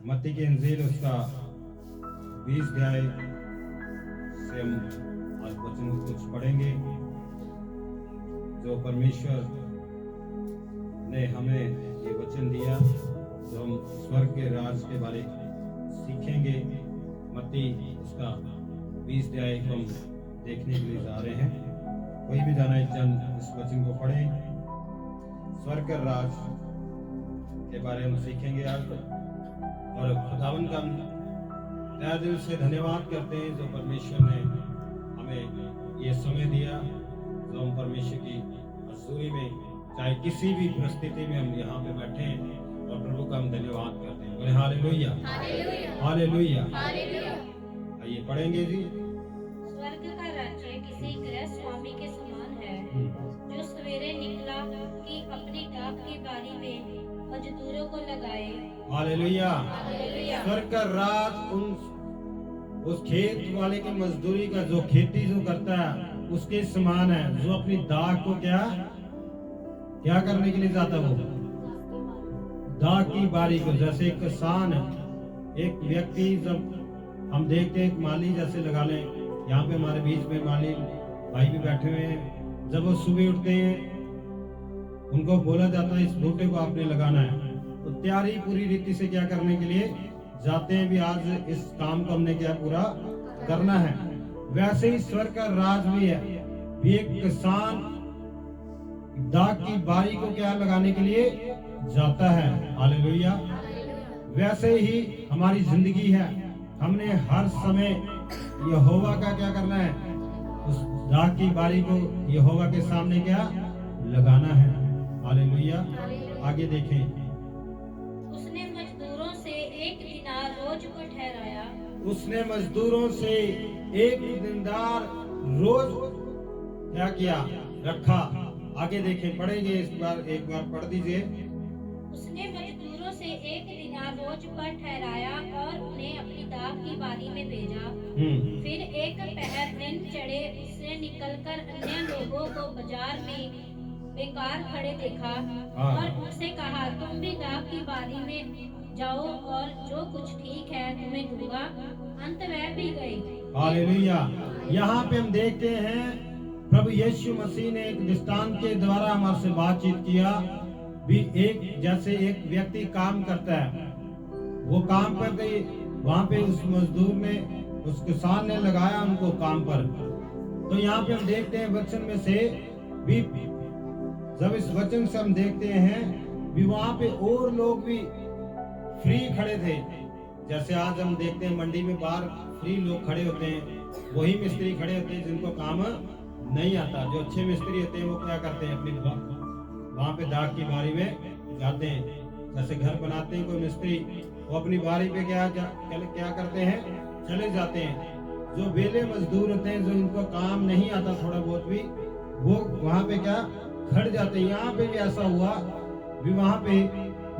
मत्ती की इंजील उसका 20 अध्याय से हम आज वचन कुछ पढ़ेंगे जो परमेश्वर ने हमें ये वचन दिया, जो हम स्वर्ग के राज के बारे सीखेंगे। मत्ती उसका 20 अध्याय हम देखने के लिए जा रहे हैं। कोई भी जाना जन इस वचन को पढ़े। स्वर्ग का राज के बारे में सीखेंगे आज। और खुदावन का तहे दिल से धन्यवाद करते हैं जो परमेश्वर ने हमें ये समय दिया, जो हम परमेश्वर की हजूरी में चाहे किसी भी परिस्थिति में हम यहाँ पे बैठे हैं और प्रभु का हम धन्यवाद करते हैं। बोले हालेलुया, हालेलुया, हालेलुया। आइए पढ़ेंगे जी। स्वर्ग का राज्य किसी गृह स्वामी के समान है जो सवेरे निकला कि अपनी डाक की बारी में मजदूरों को लगाए। हालेलुया। हालेलुया। स्वर्ग का राज उस खेत वाले की मजदूरी का, जो खेती जो करता है उसके समान है, जो अपनी दाख को क्या करने के लिए जाता है। वो दाख की बारी को, जैसे एक किसान, एक व्यक्ति, जब हम देखते हैं एक माली जैसे लगा लें, यहाँ पे हमारे बीच में माली भाई भी बैठे हुए हैं। जब वो सुबह उठते हैं उनको बोला जाता है इस बूटे को आपने लगाना है, तो तैयारी पूरी रीति से क्या करने के लिए जाते हैं, भी आज इस काम को हमने क्या पूरा करना है। वैसे ही स्वर्ग का राज भी है, भी एक किसान दाख की बारी को क्या लगाने के लिए जाता है। हालेलुया। वैसे ही हमारी जिंदगी है, हमने हर समय यहोवा का क्या करना है, उस दाख की बारी को यहोवा के सामने क्या लगाना है। हालेलुया। आगे देखें। उसने मजदूरों से एक दिनार रोज को ठहराया। उसने मजदूरों से एक दिनदार रोज क्या किया, रखा। आगे देखें, पढ़ेंगे इस बार, एक बार पढ़ दीजिए। उसने मजदूरों से एक दिनार रोज पर ठहराया और उन्हें अपनी दाख की बारी में भेजा। फिर एक पहर दिन चढ़े उसने निकलकर अन्य लोगों को बाजार में बेकार खड़े देखा और उनसे कहा, तुम भी दाख की बारी में जाओ और जो कुछ ठीक है तुम्हें दूंगा। अंत वह भी गए। हालेलुया। यहाँ पे हम देखते हैं प्रभु यीशु मसीह ने एक दृष्टांत के द्वारा हमारे से बातचीत किया। भी एक जैसे एक व्यक्ति काम करता है, वो काम करते वहां पे उस मजदूर ने, उस किसान ने लगाया उनको काम पर। तो यहाँ पे हम देखते हैं वचन में से भी, जब इस वचन से हम देखते हैं भी वहां पे और लोग भी फ्री खड़े थे। जैसे आज हम देखते हैं मंडी में बाहर फ्री लोग खड़े होते हैं, वही मिस्त्री खड़े होते हैं जिनको काम नहीं आता। जो अच्छे मिस्त्री होते हैं वो क्या करते हैं, अपनी वहां पे दाख की बारी में जाते हैं। जैसे घर बनाते हैं कोई मिस्त्री, वो अपनी बारी पे क्या करते हैं, चले जाते हैं। जो बेले मजदूर होते हैं, जो इनको काम नहीं आता थोड़ा बहुत भी, वो वहां पे क्या खड़ जाते हैं। यहाँ पे भी ऐसा हुआ, भी वहां पे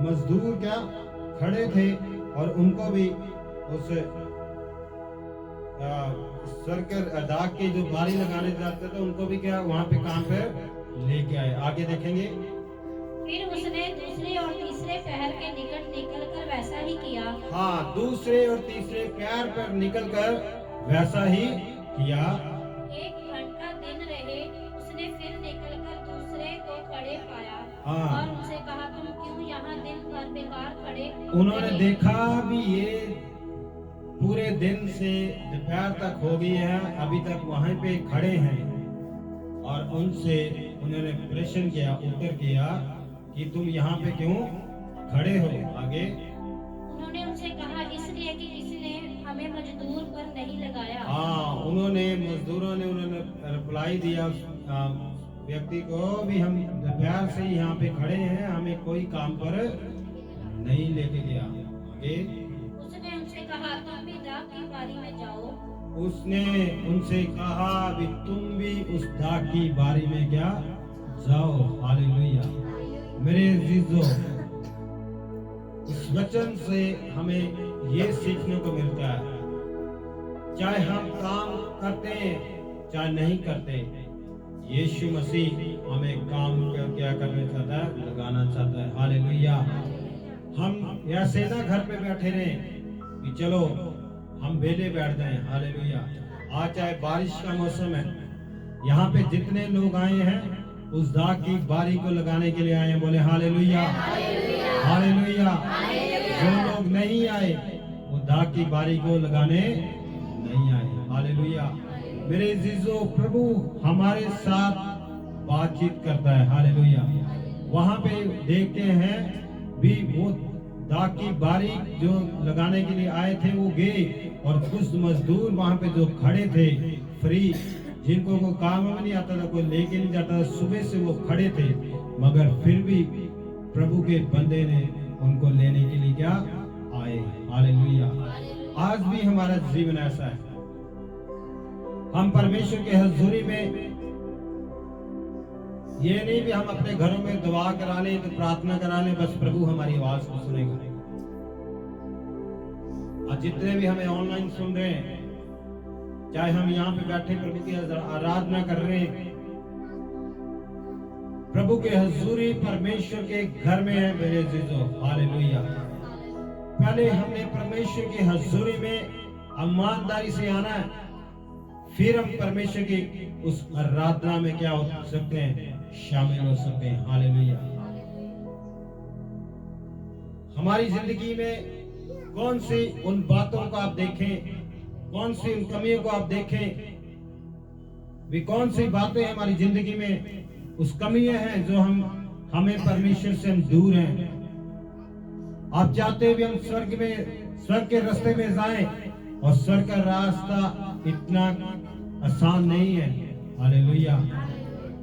मजदूर क्या खड़े थे और उनको भी उस स्वर्ग दाख की जो बारी लगाने जाते थे उनको भी क्या वहां पे काम पे लेके आए। आगे देखेंगे। फिर उसने दूसरे और तीसरे पहर के निकट निकलकर वैसा ही किया। हाँ, दूसरे और तीसरे पहर पर निकलकर वैसा ही किया। एक घंटा दिन रहे उसने फिर निकलकर दूसरे को खड़े पाया और उनसे कहा, तुम क्यों यहाँ दिन भर बेकार खड़े? उन्होंने देखा भी ये पूरे दिन से दोपहर तक हो गई है, अभी तक वहां पे खड़े हैं। और उनसे उन्होंने प्रश्न किया, उत्तर किया कि तुम यहाँ पे क्यों खड़े हो। आगे उन्होंने उनसे कहा, इसलिए कि किसी ने हमें मजदूर पर नहीं लगाया। हाँ, मजदूरों ने उन्होंने रिप्लाई दिया व्यक्ति को, भी हम दोपहर से यहाँ पे खड़े हैं, हमें कोई काम पर नहीं लेके गया। आगे उसने उनसे कहा, तुम भी दाख की बारी में जाओ। उसने उनसे कहा भी तुम भी उस दाख की बारी में क्या जाओ। हालेलुया। मेरे अजीजों, इस वचन से हमें ये सीखने को मिलता है, चाहे हम काम करते हैं चाहे नहीं करते, यीशु मसीह हमें काम क्या करना चाहता है, लगाना चाहता है। हालेलुया। हम ऐसे ना घर पे बैठे रहे कि चलो हम बेले बैठ जाएं। हालेलुया। आज चाहे बारिश का मौसम है, यहाँ पे जितने लोग आए हैं उस दाग की बारी को लगाने के लिए आए हैं। बोले हालेलुया, हालेलुया। जो लोग नहीं आए वो दाग की बारी को लगाने नहीं आए। हालेलुया। मेरे अजीजों, प्रभु हमारे साथ बातचीत करता है। हालेलुया। वहां पे देखते हैं भी वो दाग की बारी जो लगाने के लिए आए थे वो गए, और कुछ मजदूर वहां पे जो खड़े थे फ्री, जिनको को काम में नहीं आता था, कोई लेके नहीं जाता था, सुबह से वो खड़े थे, मगर फिर भी प्रभु के बंदे ने उनको लेने के लिए क्या आए। हालेलुया। आज भी हमारा जीवन ऐसा है, हम परमेश्वर के हजूरी में ये नहीं भी हम अपने घरों में दुआ करा लें तो प्रार्थना करा लें बस प्रभु हमारी आवाज को सुनेगा। आज जितने भी हमें ऑनलाइन सुन रहे हैं, चाहे हम यहाँ पे बैठे प्रभु की आराधना कर रहे हैं, प्रभु के हजूरी परमेश्वर के घर में है मेरे अजीजों। हालेलुया। पहले हमने परमेश्वर के हजूरी में ईमानदारी से आना है, फिर हम परमेश्वर की उस आराधना में क्या हो सकते हैं, शामिल हो सकते हैं। हालेलुया। हमारी जिंदगी में कौन सी उन बातों को आप देखें, कौन सी उन कमियों को आप देखें, भी कौन सी बातें हमारी जिंदगी में उस कमियां हैं जो हमें परमेश्वर से हम दूर हैं। आप चाहते भी हम स्वर्ग के रास्ते में जाएं, और स्वर्ग का रास्ता इतना आसान नहीं है। हालेलुया।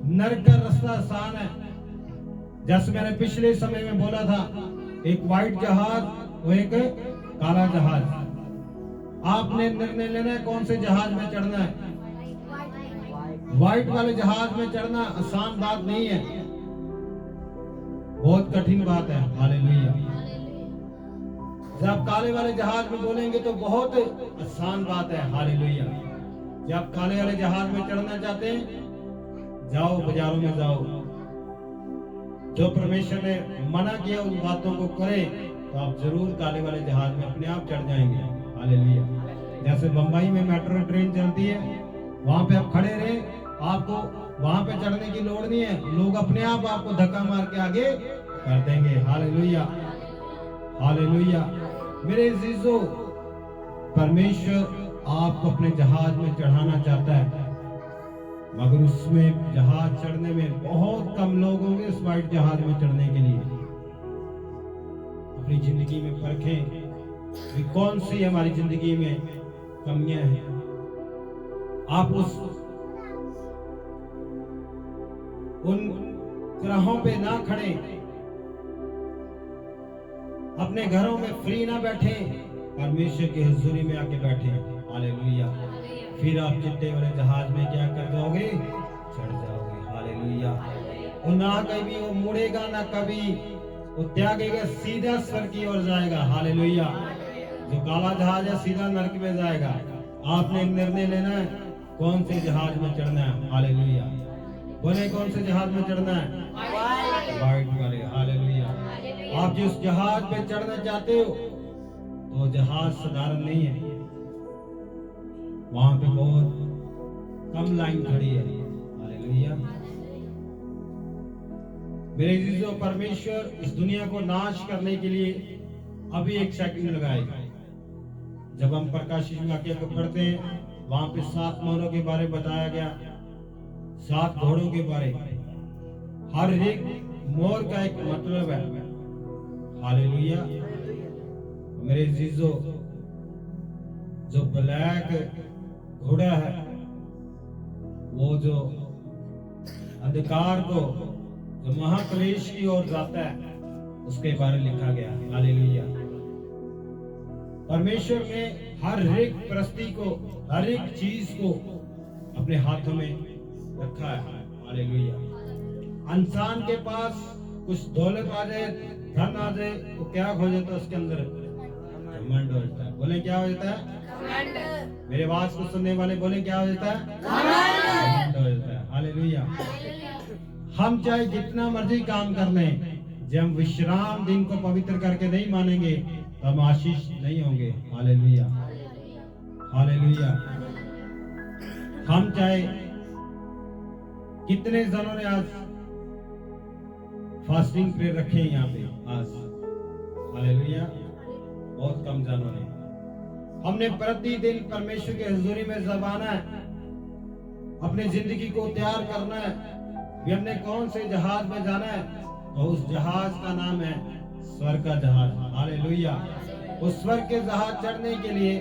नरक का रास्ता आसान है। जैसे मैंने पिछले समय में बोला था, एक व्हाइट जहाज और एक काला जहाज। आपने निर्णय लेना है कौन से जहाज में चढ़ना है। व्हाइट वाले जहाज में चढ़ना आसान बात नहीं है, बहुत कठिन बात है। हालेलुया। जब काले वाले जहाज में बोलेंगे तो बहुत आसान बात है। हालेलुया। जब काले वाले जहाज में चढ़ना चाहते हैं, जाओ बाजारों में जाओ, जो परमेश्वर ने मना किया उन बातों को करें तो आप जरूर काले वाले जहाज में अपने आप चढ़ जाएंगे। हालेलुया। जैसे बंबई में मेट्रो ट्रेन चलती है, वहां पे आप खड़े रहे, आपको वहां पे चढ़ने की लोड़ नहीं है, लोग अपने आप आपको धक्का मार के आगे कर देंगे। Hallelujah, hallelujah. मेरे अजीजों, परमेश्वर आपको अपने जहाज में चढ़ाना चाहता है, मगर उसमें जहाज चढ़ने में बहुत कम लोग होंगे इस व्हाइट जहाज में चढ़ने के लिए। अपनी जिंदगी में परखें कि कौन सी हमारी जिंदगी में कमियां हैं। आप उन ग्रहों पे ना खड़े, अपने घरों में फ्री ना बैठे, परमेश्वर की हुजूरी में आके बैठे। हालेलुया। फिर आप चिट्टे वाले जहाज में क्या कर जाओगे, चढ़ जाओगे। हालेलुया। वो ना कभी वो मुड़ेगा ना कभी वो त्यागेगा, सीधा स्वर्ग की ओर जाएगा। हालेलुया। जो काला जहाज है सीधा नरक में जाएगा। आपने निर्णय लेना है कौन से जहाज में चढ़ना है। हालेलुया। बोले कौन से जहाज में चढ़ना है, व्हाइट वाले। हालेलुया। आप जिस जहाज पे चढ़ना चाहते हो तो जहाज साधारण नहीं है, वहां पे बहुत कम लाइन खड़ी है। हालेलुया। मेरे अजीजों, परमेश्वर इस दुनिया को नाश करने के लिए अभी एक सेकंड लगाएगा। जब हम प्रकाशित वाक्य को पढ़ते हैं, वहां पे 7 मोहरों के बारे में बताया गया, 7 घोड़ों के बारे। हर एक मोहर का एक मतलब है। हालेलुया। मेरे अजीजों, जो ब्लैक घोड़ा है वो जो अंधकार को, जो महाक्लेश की ओर जाता है, उसके बारे में लिखा गया। हालेलुया। परमेश्वर ने हर एक परिस्थिति को, हर एक चीज को अपने हाथों में रखा है। हालेलुया। इंसान के पास कुछ दौलत आ जाए, धन आ जाए, तो क्या हो जाता है उसके अंदर, घमंड हो जाता है। बोले क्या हो जाता है, घमंड। मेरे आवाज को सुनने वाले बोले क्या हो जाता है, घमंड हो जाता है। हालेलुया। हम चाहे जितना मर्जी काम कर लें, जब हम विश्राम दिन को पवित्र करके नहीं मानेंगे तो हम आशीष नहीं होंगे। Hallelujah, hallelujah. हम चाहे कितने जनों ने आज फास्टिंग प्रेयर रखे हैं यहाँ पे आज, हालेलुया, बहुत कम जनों ने। हमने प्रतिदिन परमेश्वर के हुजूरी में जब आना है, अपनी जिंदगी को तैयार करना है कि हमने कौन से जहाज में जाना है, और उस जहाज का नाम है स्वर्ग का जहाज। हालेलुया। उस स्वर्ग के जहाज चढ़ने के लिए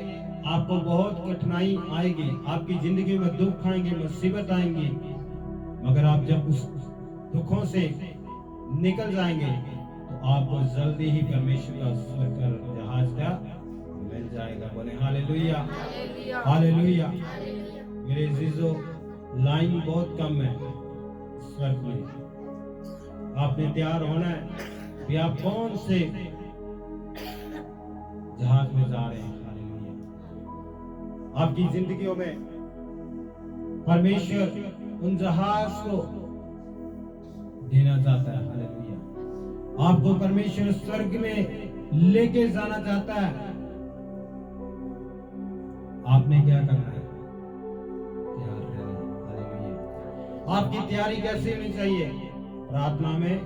आपको बहुत कठिनाई आएगी, आपकी जिंदगी में दुख आएंगे, मुसीबत आएंगी, मगर आप जब उस दुखों से निकल जाएंगे तो आपको जल्दी ही परमेश्वर का स्वर्ग का जहाज का मिल जाएगा। बोले हालेलुया, हालेलुया। मेरे अजीजों, लाइन बहुत कम है स्वर्ग में। आपने तैयार होना है कि आप कौन से जहाज में जा रहे हैं। हालेलुया। आपकी जिंदगियों में परमेश्वर उन जहाज को देना चाहता है। हालेलुया। आपको परमेश्वर स्वर्ग में लेके जाना चाहता है। आपने क्या करना है? तैयार रहना। हालेलुया। आपकी तैयारी कैसे होनी चाहिए? प्रार्थना में,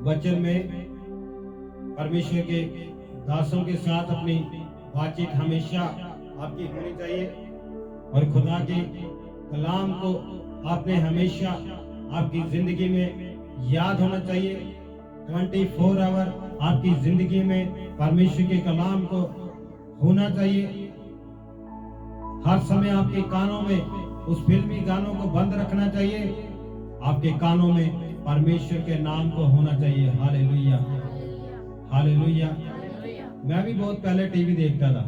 वचन में, परमेश्वर के दासों के साथ अपनी बातचीत हमेशा आपकी होनी चाहिए, और खुदा के कलाम को आपने हमेशा आपकी जिंदगी में याद होना चाहिए। 24 आवर आपकी जिंदगी में परमेश्वर के कलाम को होना चाहिए। हर समय आपके कानों में उस फिल्मी गानों को बंद रखना चाहिए। आपके कानों में परमेश्वर के नाम को होना चाहिए। Hallelujah, hallelujah. मैं भी बहुत पहले टीवी देखता था,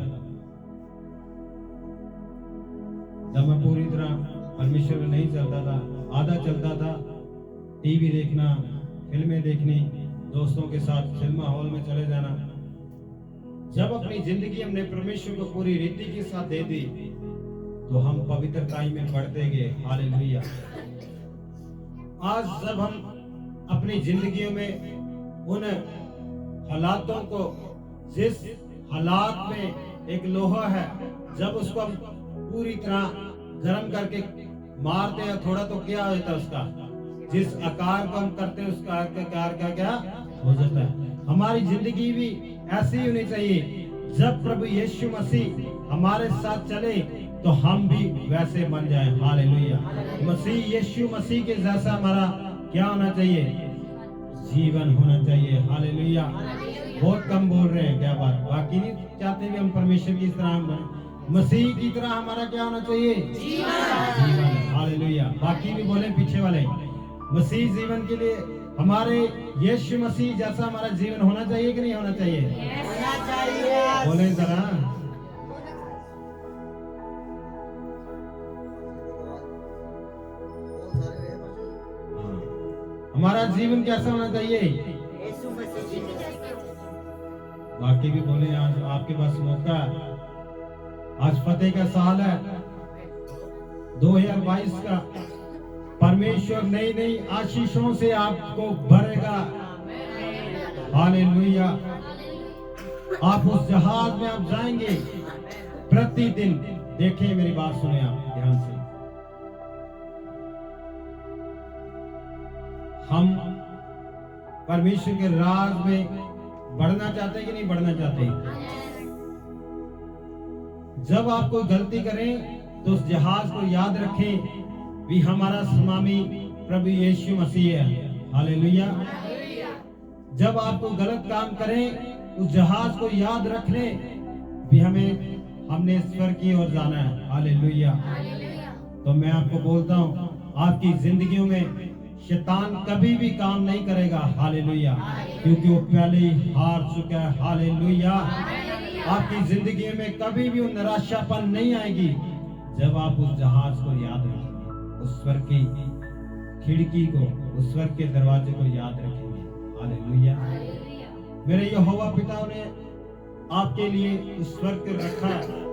जब मैं पूरी तरह परमेश्वर में नहीं चलता था, आधा चलता था। टीवी देखना, फिल्में देखनी, दोस्तों के साथ सिनेमा हॉल में चले जाना। जब अपनी जिंदगी हमने परमेश्वर को पूरी रीति के साथ दे दी तो हम पवित्रताई में बढ़ते गए। हालेलुया। आज जब हम अपनी जिंदगियों में उन हालातों को, जिस हालात में एक लोहा है, जब उसको हम पूरी तरह गर्म करके मारते हैं, थोड़ा तो क्या होता है उसका, जिस आकार को हम करते हैं उसका आकार का क्या हो जाता है। हमारी जिंदगी भी ऐसी होनी चाहिए। जब प्रभु यीशु मसीह हमारे साथ चले तो हम भी वैसे बन जाएं। हालेलुया। मसीह यीशु मसीह के जैसा हमारा क्या होना चाहिए? जीवन होना चाहिए। हालेलुया। बहुत कम बोल रहे हैं, क्या बात? बाकी नहीं चाहते भी हम परमेश्वर की तरह बने, मसीह की तरह हमारा क्या होना चाहिए? जीवन। हालेलुया। बाकी भी बोले पीछे वाले, मसीह जीवन के लिए हमारे यीशु मसीह जैसा हमारा जीवन होना चाहिए कि नहीं होना चाहिए? होना चाहिए। बोले जरा। हमारा जीवन कैसा होना चाहिए? बाकी भी बोले। आज आपके पास मौका है, आज फतेह का साल है 2022 का। परमेश्वर नई नई आशीषों से आपको भरेगा। हालेलुया। आप उस जहाज में आप जाएंगे प्रतिदिन। देखिए, मेरी बात सुने आप ध्यान से। हम परमेश्वर के राज में बढ़ना चाहते हैं कि नहीं बढ़ना चाहते? जब आप कोई गलती करें तो उस जहाज को याद रखें भी हमारा स्वामी प्रभु यीशु मसीह है। हालेलुया। जब आप कोई गलत काम करें उस जहाज को याद रख लें भी हमने स्वर्ग की ओर जाना है। हालेलुया। तो मैं आपको बोलता हूँ, आपकी जिंदगियों में शैतान कभी भी काम नहीं करेगा। हालेलुया। क्योंकि वो पहले ही हार चुका है। हालेलुया। आपकी जिंदगी में कभी भी निराशापन नहीं आएगी जब आप उस जहाज को याद रखेंगे, उस स्वर्ग की खिड़की को, उस स्वर्ग के दरवाजे को याद रखेंगे। हालेलुया। मेरे यहोवा पिता ने आपके लिए उस स्वर्ग रखा है।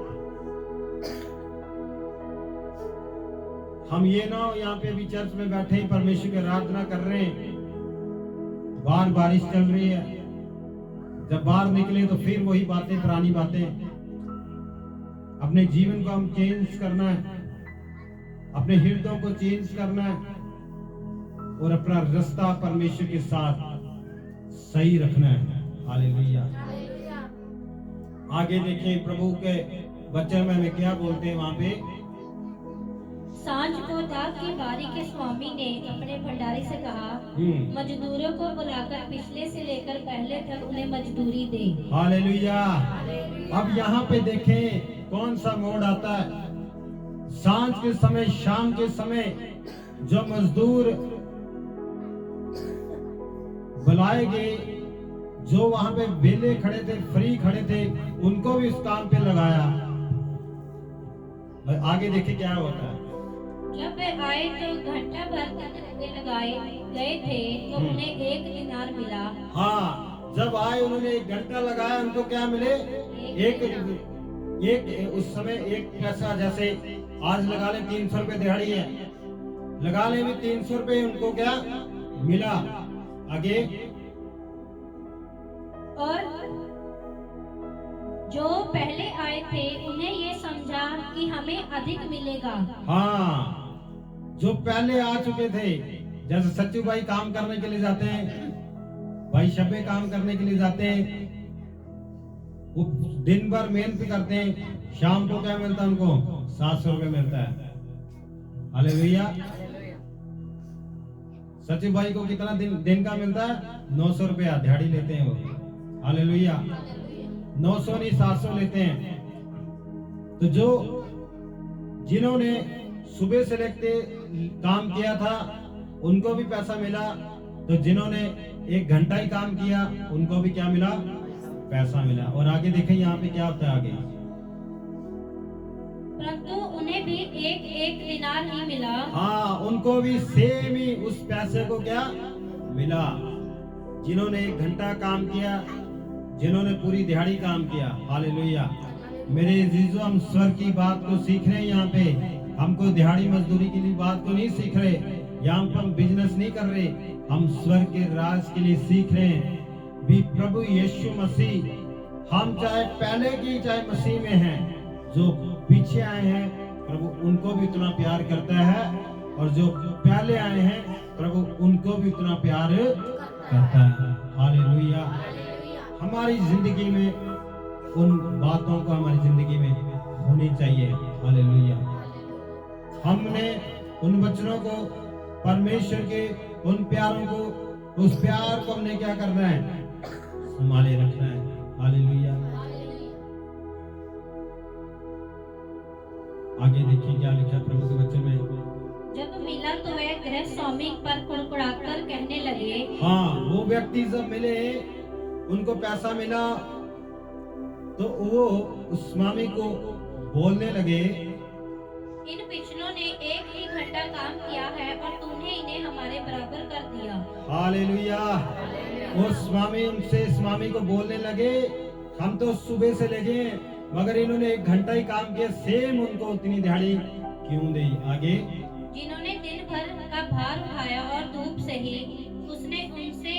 हम ये ना हो यहाँ पे भी चर्च में बैठे ही परमेश्वर की आराधना कर रहे हैं, बाहर बारिश चल रही है, जब बाहर निकले तो फिर वही बातें, पुरानी बातें। अपने जीवन को हम चेंज करना है, अपने हृदयों को चेंज करना है और अपना रास्ता परमेश्वर के साथ सही रखना है। हालेलुया। आगे देखें प्रभु के वचन में हमें क्या बोलते हैं वहां पे। सांझ को दाख की बारी के स्वामी ने अपने भंडारी से कहा, मजदूरों को बुलाकर पिछले से लेकर पहले तक उन्हें मजदूरी दे। हालेलुया। अब यहाँ पे देखें कौन सा मोड़ आता है। सांझ के समय, शाम के समय जो मजदूर बुलाए गए, जो वहां पे बेले खड़े थे, फ्री खड़े थे, उनको भी इस काम पे लगाया। और आगे देखिए क्या होता है। जब वे आए तो घंटा भर लगाए गए थे तो उन्हें 1 दिनार मिला। हाँ, जब आए उन्होंने 1 घंटा लगाया, उनको क्या मिले? एक उस समय 1 पैसा, जैसे आज लगा ले 300 रुपए दिहाड़ी है, लगा ले भी 300 रुपए, उनको क्या मिला? आगे, और जो पहले आए थे उन्हें ये समझा कि हमें अधिक मिलेगा। हाँ, जो पहले आ चुके थे, जैसे सच्चू भाई काम करने के लिए जाते हैं, भाई शब्बे काम करने के लिए जाते हैं, वो दिन भर मेहनत करते हैं, शाम को क्या मिलता है उनको? 700 रुपए मिलता है। हालेलुया। सच्चू भाई को कितना दिन का मिलता है? 900 रुपया दिहाड़ी लेते हैं वो। हालेलुया। 900 नहीं 700 लेते हैं। तो जो जिन्होंने सुबह से लेके काम किया था उनको भी पैसा मिला, तो जिन्होंने 1 घंटा ही काम किया उनको भी क्या मिला? पैसा मिला। और आगे देखें यहाँ पे क्या होता है आगे। परंतु उन्हें भी एक दिनार ही मिला। हाँ, उनको भी सेम ही उस पैसे को क्या मिला, जिन्होंने 1 घंटा काम किया, जिन्होंने पूरी दिहाड़ी काम किया। हालेलुया। मेरे अजीजों, हम स्वर्ग की बात को सीख रहे हैं यहाँ पे। हमको दिहाड़ी मजदूरी के लिए बात को नहीं सीख रहे, यहाँ पर हम बिजनेस नहीं कर रहे, हम स्वर्ग के राज के लिए सीख रहे हैं। भी प्रभु यीशु मसीह, हम चाहे पहले की चाहे मसीह में हैं, जो पीछे आए हैं प्रभु उनको भी उतना प्यार करता है, और जो पहले आए हैं प्रभु उनको भी उतना प्यार करता है। हालेलुया। हमारी जिंदगी में उन बातों को हमारी जिंदगी में होनी चाहिए। हालेलुया। हमने उन वचनों को, परमेश्वर के उन प्यारों को, उस प्यार को हमने क्या करना है? संभाले रखना है। हालेलुया। आगे देखिए क्या लिखा प्रभु के वचन में। जब मिला तो वे गृह स्वामी पर कुड़कुड़ाकर कहने लगे। हाँ, वो व्यक्ति जब मिले, उनको पैसा मिला, तो वो उस स्वामी को बोलने लगे, इन पिछलों ने 1 ही घंटा काम किया है और तूने इन्हें हमारे बराबर कर दिया। हालेलुया। वो स्वामी को बोलने लगे, हम तो सुबह से लगे मगर इन्होंने 1 घंटा ही काम किया, सेम उनको उतनी दिहाड़ी क्यों दी? आगे, जिन्होंने दिन भर का भार उठाया और धूप से ही, उसने उनसे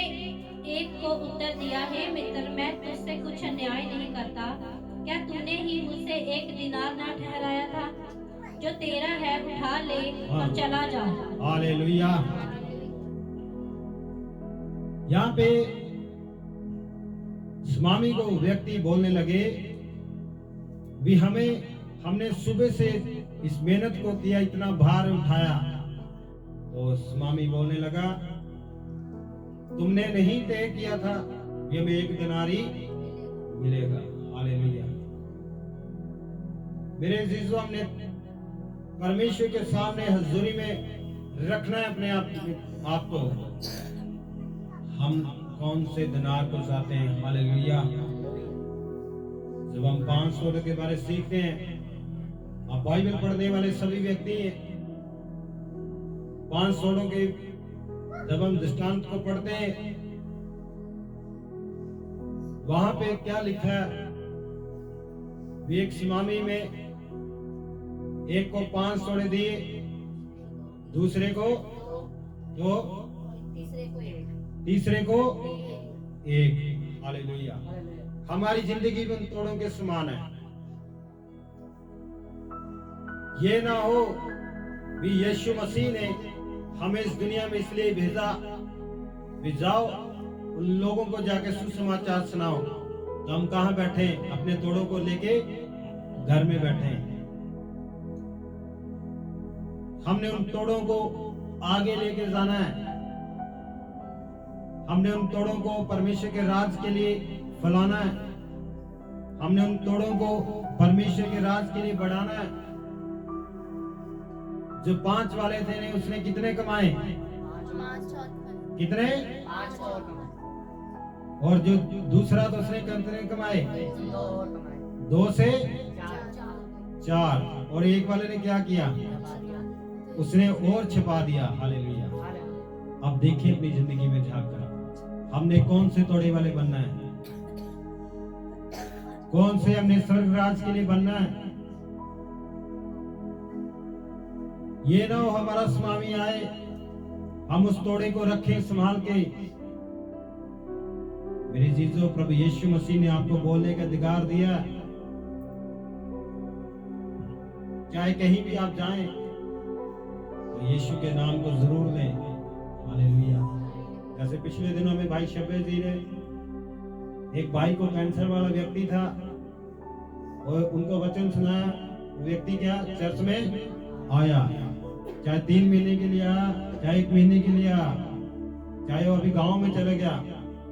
एक को उत्तर दिया, हे मित्र, मैं तुझसे कुछ अन्याय नहीं करता। क्या तूने ही मुझसे 1 दिनार ना ठहराया था? जो तेरा है उठा ले और चला जा। हालेलुया। यहाँ पे स्वामी को व्यक्ति बोलने लगे भी हमने सुबह से इस मेहनत को किया, इतना भार उठाया। तो स्वामी बोलने लगा, तुमने नहीं तय किया था कि हमें 1 दिनारी मिलेगा। हालेलुया। मेरे अजीजों, हमने परमेश्वर के सामने हजूरी में रखना है अपने आप को। हम कौन से दिनार को चाहते हैं? हालेलुया। जब हम 500 के बारे सीखते हैं, आप बाइबल पढ़ने वाले सभी व्यक्ति 500 के जब हम दृष्टांत को पढ़ते हैं, वहां पे क्या लिखा है? एक सिमामी में एक को 5 सोने दिए, दूसरे को 2, तीसरे को एक। हालेलुया। हमारी जिंदगी भी उन तोड़ों के समान है। ये ना हो भी यीशु मसीह ने हमें इस दुनिया में इसलिए भेजा भी जाओ उन लोगों को जाके सुसमाचार सुनाओ, तो हम कहाँ बैठे, अपने तोड़ों को लेके घर में बैठे हैं। हमने उन तोड़ों को आगे लेके जाना है। हमने उन तोड़ों को परमेश्वर के राज के लिए फैलाना है। हमने उन तोड़ों को परमेश्वर के राज के लिए बढ़ाना है। जो 5 वाले थे ने उसने कितने कमाए? कितने? 5 और कमाए। और जो दूसरा तो उसने कितने कमाए? 2 से 4। और एक वाले ने क्या किया? उसने और छिपा दिया। हालेलुया। अब देखिए अपनी जिंदगी में झांक कर हमने कौन से तोड़े वाले बनना है, कौन से हमने स्वर्ग राज के लिए बनना है। ये ना हो हमारा स्वामी आए, हम उस तोड़े को रखें संभाल के। मेरे जीजो, प्रभु यीशु मसीह ने आपको बोलने का अधिकार दिया। चाहे कहीं भी आप जाएं तो यीशु के नाम को जरूर लें। हालेलुया। जैसे पिछले दिनों में भाई शब्बे जी ने, एक भाई को कैंसर वाला व्यक्ति था और उनको वचन सुनाया। व्यक्ति क्या चर्च में आया, चाहे 3 महीने के लिए आया, चाहे 1 महीने के लिए आया, चाहे वो अभी गांव में चले गया।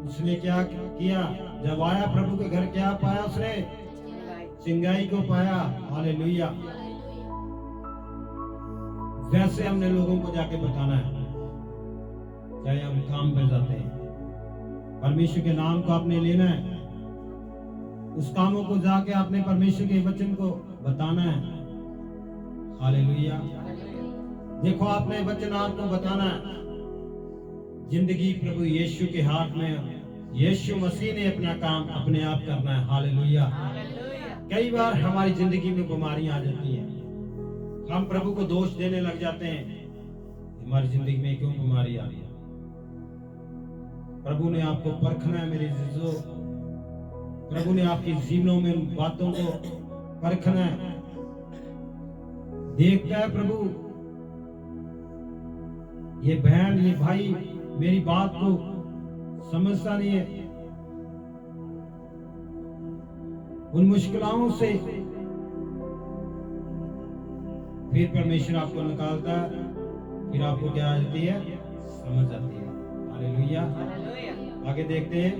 उसने क्या किया? जब आया प्रभु के घर, क्या पाया उसने? चिंगाई को पाया। हालेलुया। वैसे हमने लोगों को जाके बताना है, चाहे हम काम पे जाते हैं, परमेश्वर के नाम को आपने लेना है। उस कामों को जाके आपने परमेश्वर के वचन को बताना है। हालेलुया। देखो, आपने वचन आपको बताना है। जिंदगी प्रभु यीशु के हाथ में। यीशु मसीह ने अपना काम अपने आप करना है। हालेलुया। कई बार हमारी जिंदगी में बीमारियां आ जाती हैं, हम प्रभु को दोष देने लग जाते हैं, हमारी जिंदगी में क्यों बीमारी आ रही है। प्रभु ने आपको परखना है मेरे जीजो। प्रभु ने आपके जीवनों में उन बातों को परखना है। देखता है प्रभु, ये बहन, ये भाई मेरी बात को समझता नहीं है। उन मुश्किलों से फिर परमेश्वर आपको निकालता है, फिर आपको क्या आ जाती है? समझ आती है। हालेलुया। आगे देखते हैं,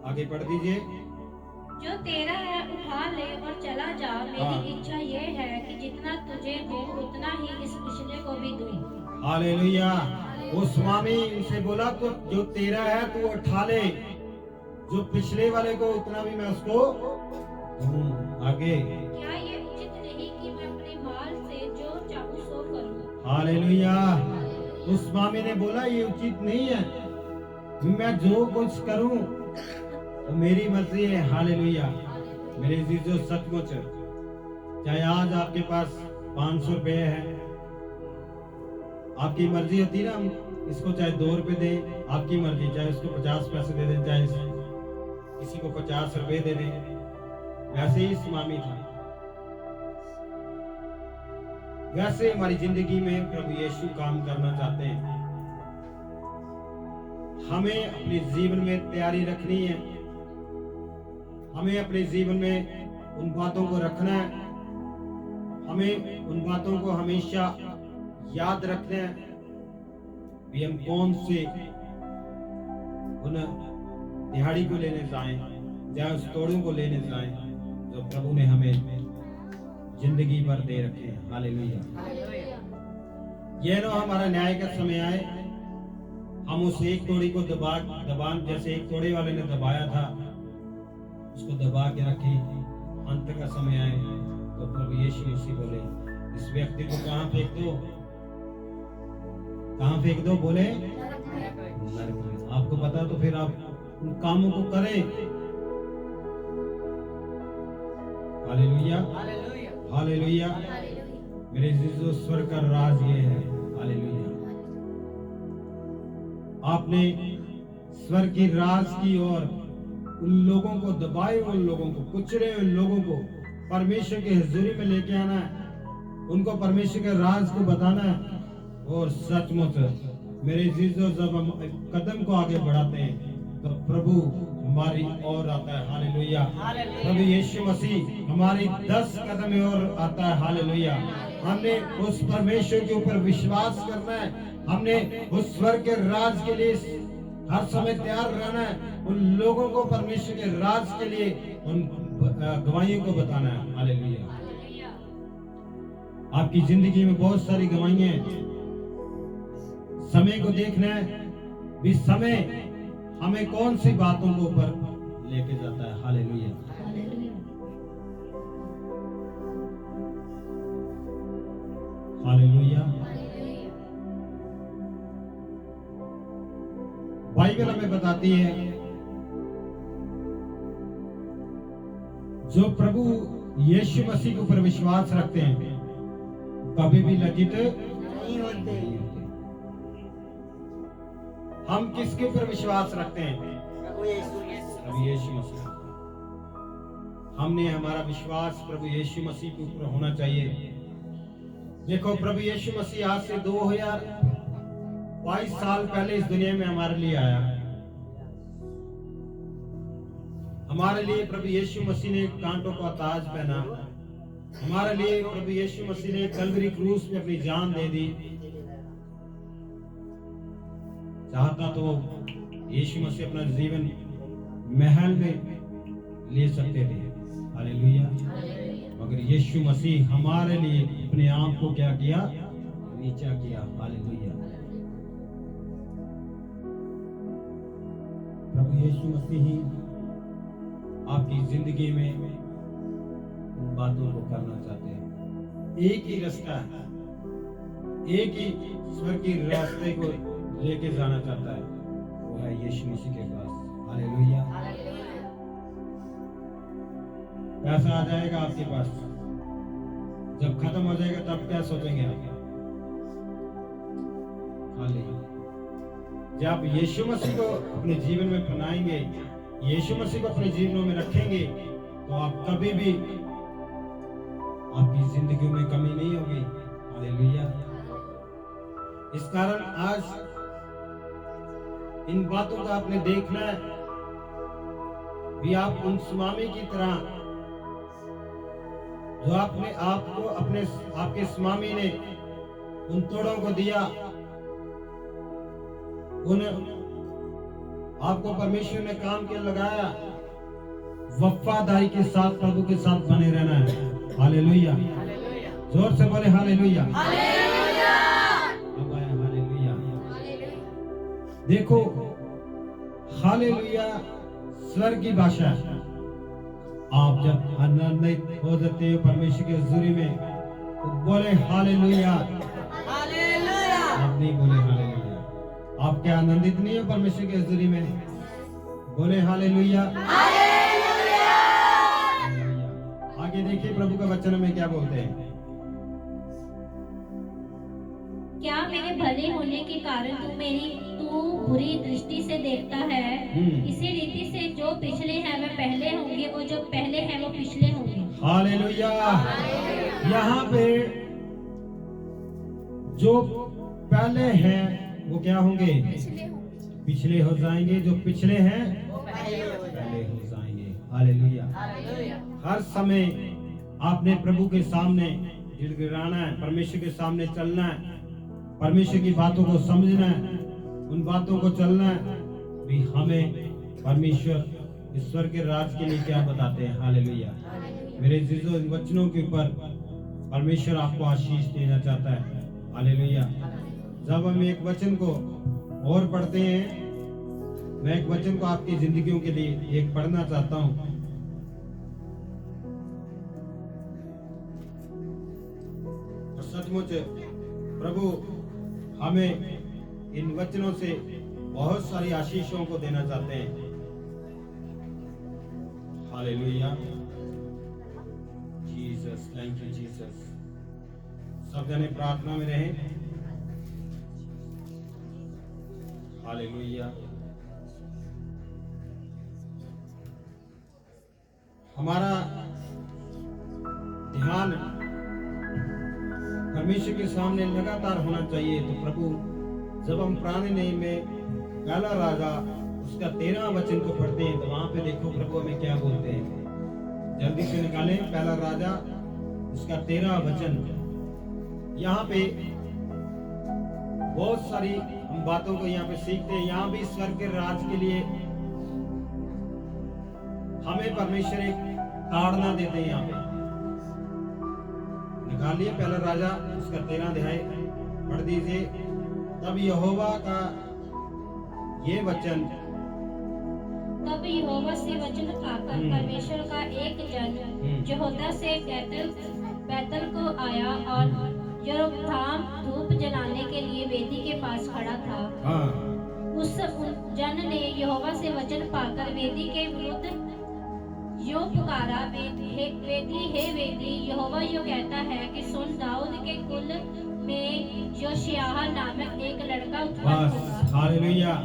आगे पढ़ दीजिए। जो तेरा है उठा ले और चला जा। मेरी इच्छा ये है कि जितना तुझे हो उतना ही इस पिछले को भी दूं। हालेलुया। वो स्वामी उनसे बोला, तो जो तेरा है तू उठा ले, जो पिछले वाले को उतना भी मैं उसको दूं। आगे, क्या ये उचित नहीं कि मैं अपने माल से जो चाहूं सो करूं? हालेलुया। उस स्वामी ने बोला, ये उचित नहीं है, मैं जो कुछ करूं तो मेरी मर्जी है। हालेलुया। मेरे जीजो, सचमुच चाहे आज आपके पास 500 रुपए है, आपकी मर्जी होती ना, हम इसको चाहे 2 रुपए दें, आपकी मर्जी, चाहे उसको 50 पैसे दे दें, चाहे किसी को 50 रुपए दे दें। वैसे ही स्वामी था। वैसे हमारी जिंदगी में प्रभु यीशु काम करना चाहते हैं। हमें अपने जीवन में तैयारी रखनी है। हमें अपने जीवन में उन बातों को रखना है। हमें उन बातों को हमेशा याद रखना है कि हम कौन से उन दिहाड़ी को लेने जाएं, या उस तोड़ों को लेने जाएं जो प्रभु ने हमें जिंदगी भर दे रखे हैं। हालेलुया। यह ना हमारा न्याय का समय आए, हम उस एक तोड़ी को दबा जैसे एक तोड़े वाले ने दबाया था, उसको दबा के रखे। अंत का समय आए तो प्रभु यीशु मसीह बोले, इस व्यक्ति को कहां फेंक दो? कहां फेंक दो? बोले नरक में। आपको पता तो फिर आप उन कामों को करें। हालेलुया। हालेलुया। मेरे जीसस, स्वर्ग का राज ये है। हालेलुया। आपने स्वर्ग की राज की और उन लोगों को दबाए, उन लोगों को कुचले, उन लोगों को परमेश्वर के हुजूरी में लेके आना है, उनको परमेश्वर के राज को बताना है। और सचमुच मेरे जीजो, जब हम कदम को आगे बढ़ाते हैं तो प्रभु हमारी ओर आता है। हालेलुया। प्रभु यीशु मसीह हमारी 10 कदम और आता है। हालेलुया। हमने उस परमेश्वर के ऊपर विश्वास करना है, हमने उस स्वर्ग के राज के लिए हर समय तैयार रहना है, उन लोगों को परमेश्वर के राज के लिए उन गवाहियों को बताना है। हालेलुया। आपकी जिंदगी में बहुत सारी गवाहियां हैं, समय को देखना है भी समय हमें कौन सी बातों को ऊपर लेके जाता है। हालेलुया। हालेलुया। बाइबल हमें बताती है जो प्रभु यीशु मसीह के ऊपर विश्वास रखते हैं कभी भी लज्जित नहीं होते। हम किसके ऊपर विश्वास रखते हैं? प्रभु यीशु मसीह। हमने हमारा विश्वास प्रभु यीशु मसीह के ऊपर होना चाहिए। देखो, प्रभु यीशु मसीह आज से 2022 साल पहले इस दुनिया में हमारे लिए आया। हमारे लिए प्रभु यीशु मसीह ने कांटों का ताज पहना, हमारे लिए प्रभु यीशु मसीह ने कलवरी क्रूस पे अपनी जान दे दी। चाहता तो यीशु मसीह अपना जीवन महल में ले सकते थे। हालेलुया। मगर यीशु मसीह हमारे लिए अपने आप को क्या किया? नीचा किया। हालेलुया। प्रभु यीशु मसीह ही आपकी जिंदगी में उन बातों को करना चाहते हैं। एक ही रास्ता है, एक ही स्वर्ग के रास्ते को लेके जाना चाहता है, वो है यीशु मसीह के पास। हालेलुया। पैसा आ जाएगा आपके पास, जब खत्म हो जाएगा तब क्या सोचेंगे आप? खाली। जब यीशु मसीह को अपने जीवन में अपनाएंगे, यीशु मसीह को अपने जीवनों में रखेंगे, तो आप कभी भी आपकी जिंदगी में कमी नहीं होगी। हालेलुया। इस कारण आज इन बातों का आपने देखना है भी आप उन सुनामी की तरह जो आपने आपको अपने आपके सुनामी ने उन तोड़ों को दिया, उन आपको परमेश्वर ने काम के लगाया, वफादारी के साथ प्रभु के साथ बने रहना है। हालेलुया। जोर से बोले हालेलुया। हालेलुया। अब आया हालेलुया। देखो, हालेलुया स्वर्ग की भाषा है। आप जब आनंदित हो जाते हो परमेश्वर के हुजूरी में तो बोले हालेलुया। हालेलुया। आप नहीं बोले हालेलुया? आप क्या आनंदित नहीं हो परमेश्वर के हुजूरी में? बोले हालेलुया। हालेलुया। आगे देखिए प्रभु का वचन में क्या बोलते हैं। क्या मेरे भले होने के कारण तू बुरी दृष्टि से देखता है? इसी रीति से जो पिछले हैं वे पहले होंगे और जो पहले हैं वो पिछले होंगे। हालेलुया। यहाँ पे जो पहले हैं वो क्या होंगे? पिछले हो जाएंगे। जो पिछले हैं वो पहले हो जाएंगे। हालेलुया। हर समय आपने प्रभु के सामने गिड़गिड़ाना है, परमेश्वर के सामने चलना है, परमेश्वर की बातों को समझना है, उन बातों को चलना है भी हमें परमेश्वर ईश्वर के राज के लिए क्या बताते हैं। हालेलुया। मेरे जीजो, इन वचनों के ऊपर परमेश्वर आपको आशीष देना चाहता है। हालेलुया। जब हम एक वचन को और पढ़ते हैं, मैं एक वचन को आपकी जिंदगियों के लिए एक पढ़ना चाहता हूँ। और सचमुच प्रभु हमें इन वचनों से बहुत सारी आशीषों को देना चाहते हैं। Hallelujah. Jesus, thank you Jesus. सब जने प्रार्थना में रहें। हालेलुया। हमारा ध्यान परमेश्वर के सामने लगातार होना चाहिए। तो प्रभु जब हम पुराने नियम में पहला राजा उसका 13 वचन को पढ़ते हैं तो वहां पे देखो प्रभु हमें क्या बोलते हैं। जल्दी से निकालें पहला राजा उसका 13 वचन। यहाँ पे बहुत सारी हम बातों को यहाँ पे सीखते हैं। यहाँ भी स्वर्ग के राज के लिए हमें परमेश्वर एक ताड़ना देते हैं। यहाँ पे निकालिए पहला राजा उसका 13 अध्याय पढ़ दीजिए। तब यहोवा का ये वचन, तब यहोवा से वचन पाकर परमेश्वर का एक जन यहूदा से बैतल को आया और यरोब्बाम धूप जलाने के लिए वेदी के पास खड़ा था। उस जन ने यहोवा से वचन पाकर वेदी के विरुद्ध यो पुकारा, वेदी हे वेदी, यहोवा यो कहता है कि सुन, दाऊद के कुल में योशिय्याह नामक एक लड़का उत्पन्न होगा। हालेलुया।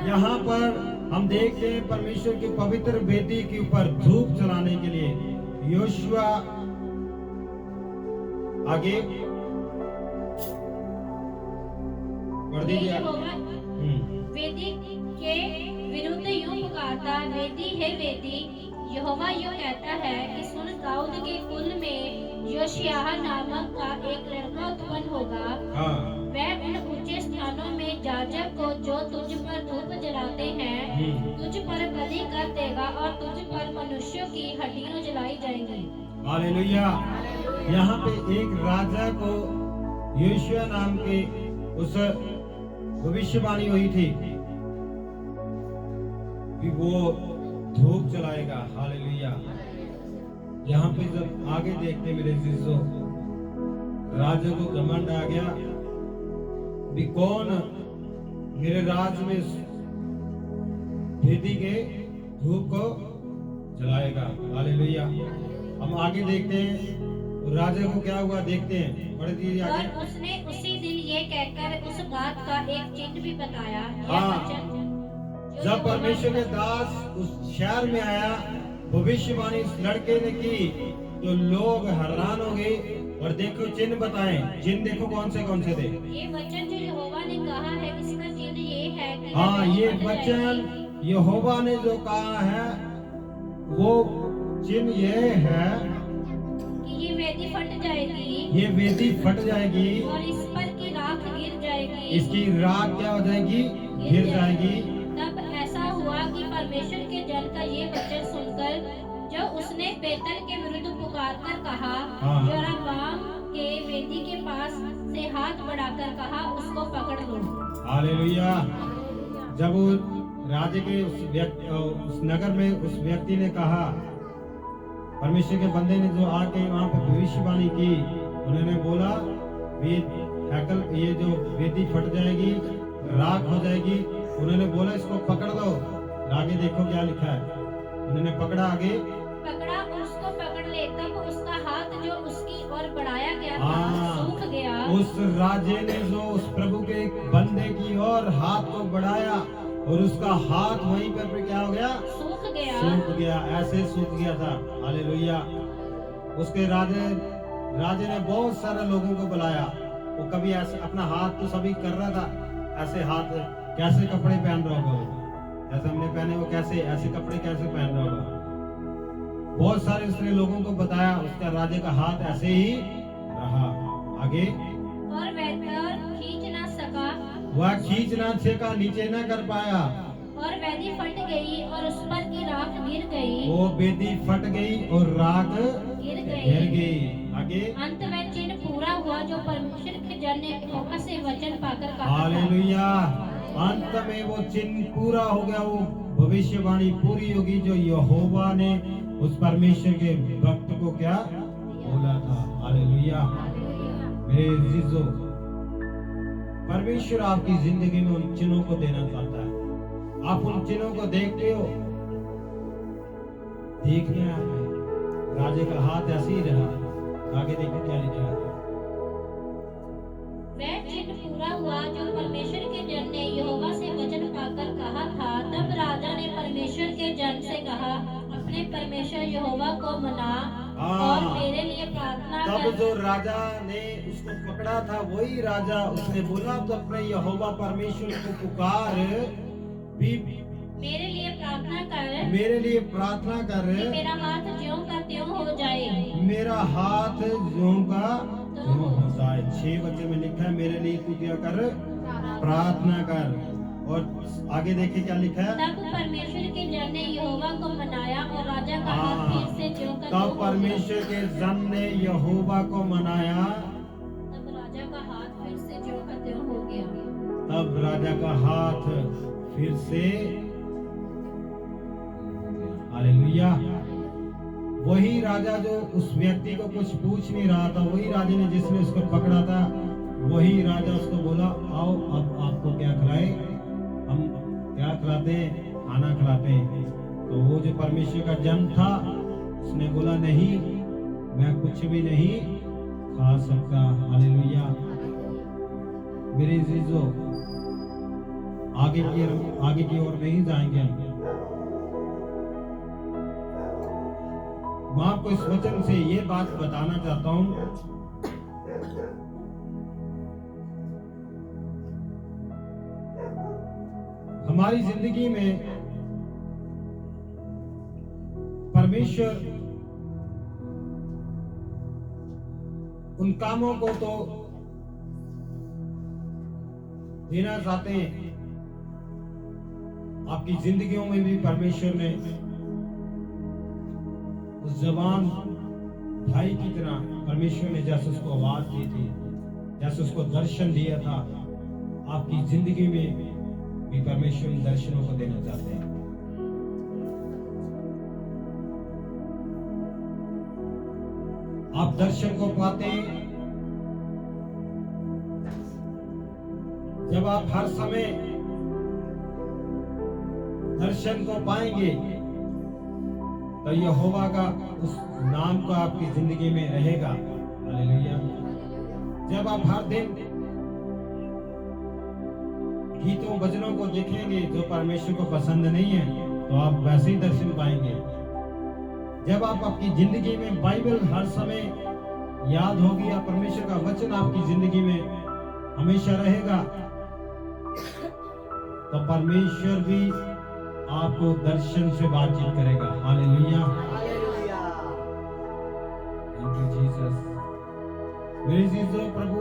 यहाँ पर हम देखते हैं परमेश्वर के पवित्र वेदी के ऊपर धूप जलाने के लिए योशुआ आगे बढ़ दीजिए। वेदी के विरुद्ध यूं पुकारता, वेदी हे वेदी, यहोवा यूं कहता है कि सुन, दाऊद के कुल में योशिय्याह नामक का एक लड़का उत्पन्न होगा। वह उन ऊंचे स्थानों में याजक को जो तुझ पर धूप जलाते हैं तुझ पर बलि कर देगा और तुझ पर मनुष्यों की हड्डियां जलाई जाएंगी। हालेलुया। यहाँ पे एक राजा को योशिय्याह नाम के उस भविष्यवाणी हुई थी कि वो धूप जलाएगा। हालेलुया। यहाँ पे जब आगे देखते मेरे जीजो, राजा को घमंड आ गया भी कौन मेरे राज में वेदी के धूप को जलाएगा। हालेलुया। हम आगे देखते हैं राजा को क्या हुआ, देखते हैं, पढ़ दीजिए आगे। और उसने उसी दिन ये कहकर उस बात का एक चिन्ह भी बताया। जब परमेश्वर के दास उस शहर में आया, भविष्यवाणी इस लड़के ने की तो लोग हैरान हो गए। और देखो चिन्ह बताएं, चिन्ह देखो कौन से थे। ये वचन जो यहोवा ने कहा है इसका चिन्ह ये है कि ये वचन यहोवा ने जो कहा है वो चिन्ह ये है कि ये वेदी फट जाएगी, ये वेदी फट जाएगी और इस पर की राख गिर जाएगी, इसकी राख क्या हो जाएगी, गिर जाएगी। तब ऐसा हुआ कि परमेश्वर के जन का ये वचन सुनकर जो उसने बेतल के विरुद्ध पुकार कर कहा, योराबाम के वेदी के पास से हाथ बढ़ाकर कहा, उसको पकड़ लो। हालेलुया। जब राजा के उस नगर में उस व्यक्ति ने कहा, परमेश्वर के बंदे ने जो आके वहाँ पे भविष्यवाणी की, उन्होंने बोला हैकल ये जो वेदी फट जाएगी, राख हो जाएगी। उन्होंने बोला इसको पकड़ दो। आगे देखो क्या लिखा है। उन्होंने पकड़ा, आगे पकड़ा और उसको पकड़ ले। तब उसका हाथ जो उसकी ओर बढ़ाया गया था सूख गया। उस राजे ने जो उस प्रभु के बंदे की ओर हाथ को बढ़ाया और उसका हाथ वहीं पर क्या हो गया, सूख गया, ऐसे सूख गया था। हालेलुया। उसके राजे ने बहुत सारे लोगों को बुलाया। वो कभी ऐसे अपना हाथ तो सभी कर रहा था, ऐसे हाथ कैसे कपड़े पहन रहा होगा, जैसे हमने पहने वो कैसे ऐसे कपड़े कैसे पहन रहा होगा। बहुत सारे उसने लोगों को बताया, उसका राजे का हाथ ऐसे ही रहा। आगे और वह खींच ना सका, वह खींच ना सका, नीचे ना कर पाया। और वेदी फट गई और उस पर की राख गिर गई। वो वेदी फट गई और राख गिर गई। आगे अंत में चिन्ह पूरा हुआ जो परमेश्वर के जन ने यहोवा से वचन पाकर कहा। हालेलुया। अंत में वो चिन्ह पूरा हो गया, वो भविष्यवाणी पूरी होगी जो यहोवा ने उस परमेश्वर के भक्त को क्या बोला था। हालेलुया। मेरे अजीजों, परमेश्वर आपकी जिंदगी में उन चिन्हों को देना चाहता है। आप उन चिन्हों को देखते हो, देखने आपने राजे का हाथ ऐसे ही रहा। आगे देखो क्या लिखा है। वह चिन्ह पूरा हुआ जो परमेश्वर के जन ने यहोवा से कहा, अपने परमेश्वर यहोवा को मना हाँ। और मेरे लिए प्रार्थना तब कर। जो राजा ने उसको पकड़ा था वही राजा, उसने बोला तो अपने यहोवा परमेश्वर को पुकार, भी मेरे लिए प्रार्थना कर मेरे लिए प्रार्थना कर, कि मेरा हाथ ज्यों का त्यों हो जाए। मेरा हाथ ज्यों का त्यों हो जाए। 6 बच्चे में लिखा है, मेरे लिए तू क्या कर, प्रार्थना कर। और आगे देखिए क्या लिखा है, तब परमेश्वर के जन ने यहोवा को मनाया और राजा का हाथ हाँ, फिर से ज्यों का त्यों तब हो गया। परमेश्वर के जन ने यहोवा को मनाया, तब राजा का हाथ फिर से ज्यों का त्यों हो गया। तब राजा का हाथ फिर से, हालेलुया। वही राजा जो उस व्यक्ति को कुछ पूछ नहीं रहा था, वही राजा ने जिसने उसको पकड़ा था, वही राजा उसको बोला, आओ अब आपको क्या खिलाए, हम क्या खिलाते हैं, खाना खिलाते हैं। तो वो जो परमेश्वर का जन था उसने बोला, नहीं, मैं कुछ भी नहीं खा सकता। हालेलुया। मेरे अजीजों, आगे की ओर नहीं जाएंगे हम। मैं आपको इस वचन से ये बात बताना चाहता हूं, हमारी जिंदगी में परमेश्वर उन कामों को तो देना चाहते हैं, आपकी जिंदगियों में भी परमेश्वर ने उस जवान भाई की तरह परमेश्वर ने जैसे उसको आवाज दी थी, जैसे उसको दर्शन दिया था, आपकी जिंदगी में भी परमेश्वर उन दर्शनों को देना चाहते हैं। आप दर्शन को पाते हैं जब आप हर समय दर्शन को पाएंगे, तो यहोवा का उस नाम का आपकी जिंदगी में रहेगा। हालेलुया। जब आप हर दिन गीतों भजनों को देखेंगे जो परमेश्वर को पसंद नहीं है, तो आप वैसे ही दर्शन पाएंगे। जब आप अपनी जिंदगी में बाइबल हर समय याद होगी या परमेश्वर का वचन आपकी जिंदगी में हमेशा रहेगा, तो परमेश्वर भी आपको दर्शन से बातचीत करेगा। हालेलुया। Thank you Jesus. मेरे जीसस, प्रभु